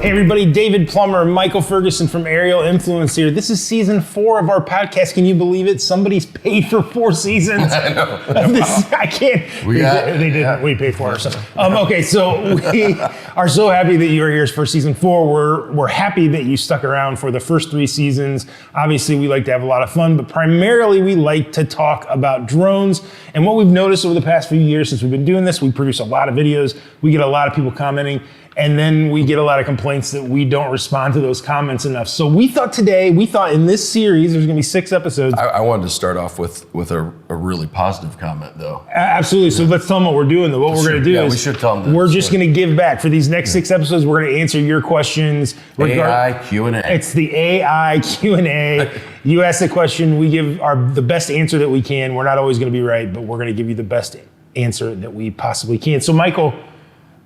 Hey everybody, David Plummer, Michael Ferguson from Aerial Influence here. This is season 4 of our podcast. Can you believe it? Somebody's paid for 4 seasons. I know. I can't. They didn't. We paid for it ourselves. Okay, so we are so happy that you're here for season 4. We're happy that you stuck around for the first 3 seasons. Obviously, we like to have a lot of fun, but primarily we like to talk about drones. And what we've noticed over the past few years since we've been doing this, we produce a lot of videos. We get a lot of people commenting. And then we get a lot of complaints that we don't respond to those comments enough. So we thought in this series, there's gonna be 6 episodes. I wanted to start off with a really positive comment though. Absolutely, so let's tell them what we're doing though. What we're gonna do is we should tell them we're just gonna give back. For these next 6 episodes, we're gonna answer your questions. AI Q&A. It's the AI Q&A. You ask the question, we give the best answer that we can. We're not always gonna be right, but we're gonna give you the best answer that we possibly can. So Michael,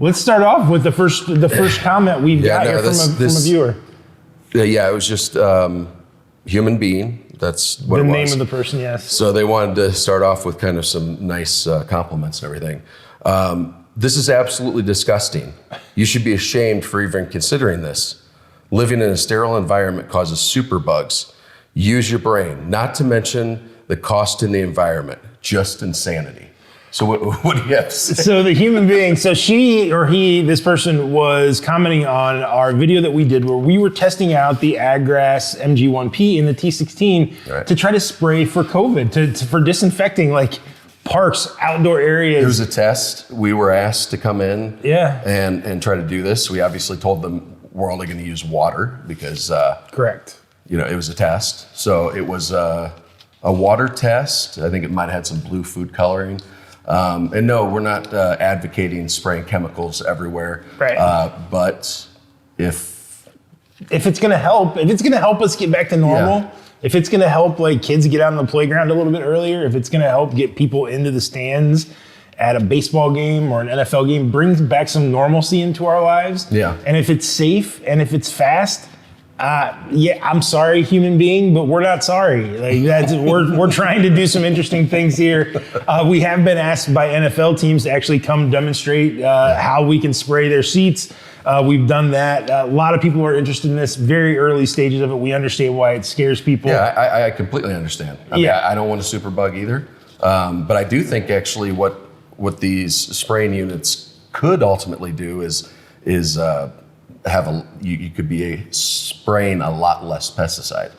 let's start off with the first comment we've got here from a viewer. Yeah, it was just human being. That's what the it was. name of the person, yes. So they wanted to start off with kind of some nice compliments and everything. This is absolutely disgusting. You should be ashamed for even considering this. Living in a sterile environment causes superbugs. Use your brain, not to mention the cost in the environment. Just insanity. So what do you have to say? So the human being, so she or he, this person was commenting on our video that we did where we were testing out the AgGrass MG1P in the T16 to try to spray for COVID, for disinfecting like parks, outdoor areas. It was a test. We were asked to come in and try to do this. We obviously told them we're only going to use water because correct. It was a test. So it was a water test. I think it might have had some blue food coloring. And no, we're not advocating spraying chemicals everywhere. Right. But if it's gonna help us get back to normal, if it's gonna help like kids get out on the playground a little bit earlier, if it's gonna help get people into the stands at a baseball game or an NFL game, brings back some normalcy into our lives. Yeah. And if it's safe and if it's fast, I'm sorry, human being, but we're not sorry. Like we're trying to do some interesting things here. We have been asked by NFL teams to actually come demonstrate how we can spray their seats. We've done that. A lot of people are interested in this. Very early stages of it. We understand why it scares people. Yeah, I completely understand. I don't want a superbug either, but I do think actually what these spraying units could ultimately do is you could be spraying a lot less pesticide.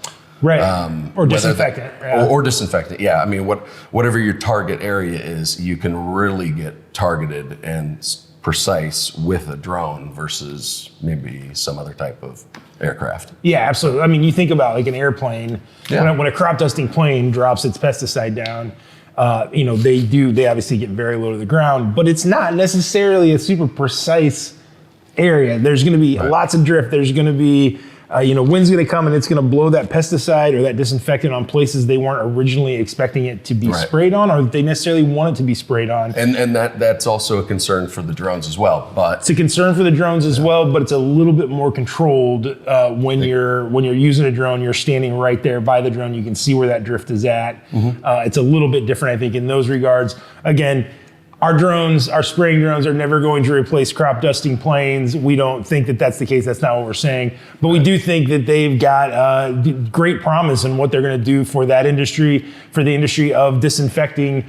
Right. Or disinfectant. Or disinfectant. Yeah. I mean, whatever your target area is, you can really get targeted and precise with a drone versus maybe some other type of aircraft. Yeah, absolutely. I mean, you think about like an airplane, when a crop dusting plane drops its pesticide down, they obviously get very low to the ground, but it's not necessarily a super precise area. There's going to be lots of drift. There's going to be, wind's going to come and it's going to blow that pesticide or that disinfectant on places they weren't originally expecting it to be sprayed on, or they necessarily want it to be sprayed on. And that's also a concern for the drones as well. But it's a concern for the drones as well, but it's a little bit more controlled when you're using a drone. You're standing right there by the drone. You can see where that drift is at. Mm-hmm. It's a little bit different, I think, in those regards. Again, our spraying drones are never going to replace crop dusting planes. We don't think that that's the case. That's not what we're saying. But we do think that they've got great promise in what they're going to do for that industry, for the industry of disinfecting.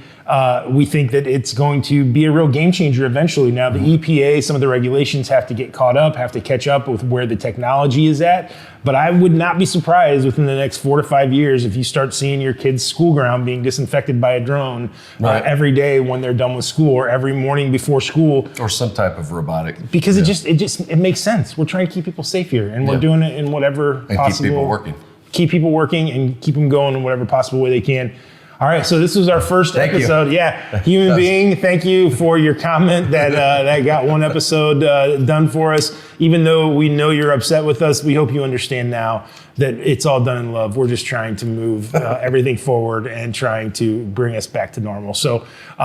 We think that it's going to be a real game changer eventually. Now, the EPA, some of the regulations have to get caught up, have to catch up with where the technology is at. But I would not be surprised within the next 4 to 5 years if you start seeing your kid's school ground being disinfected by a drone every day when they're done with school, or every morning before school. Or some type of robotic. Because it makes sense. We're trying to keep people safe here, and we're doing it in whatever and possible. Keep people working. Keep people working and keep them going in whatever possible way they can. All right, so this was our first episode. Yeah, human being, thank you for your comment that got one episode done for us. Even though we know you're upset with us, we hope you understand now that it's all done in love. We're just trying to move everything forward and trying to bring us back to normal. So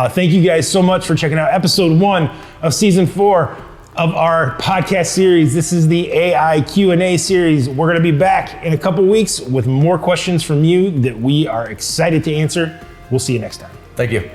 thank you guys so much for checking out episode 1 of season 4 of our podcast series. This is the AI Q&A series. We're going to be back in a couple weeks with more questions from you that we are excited to answer. We'll see you next time. Thank you.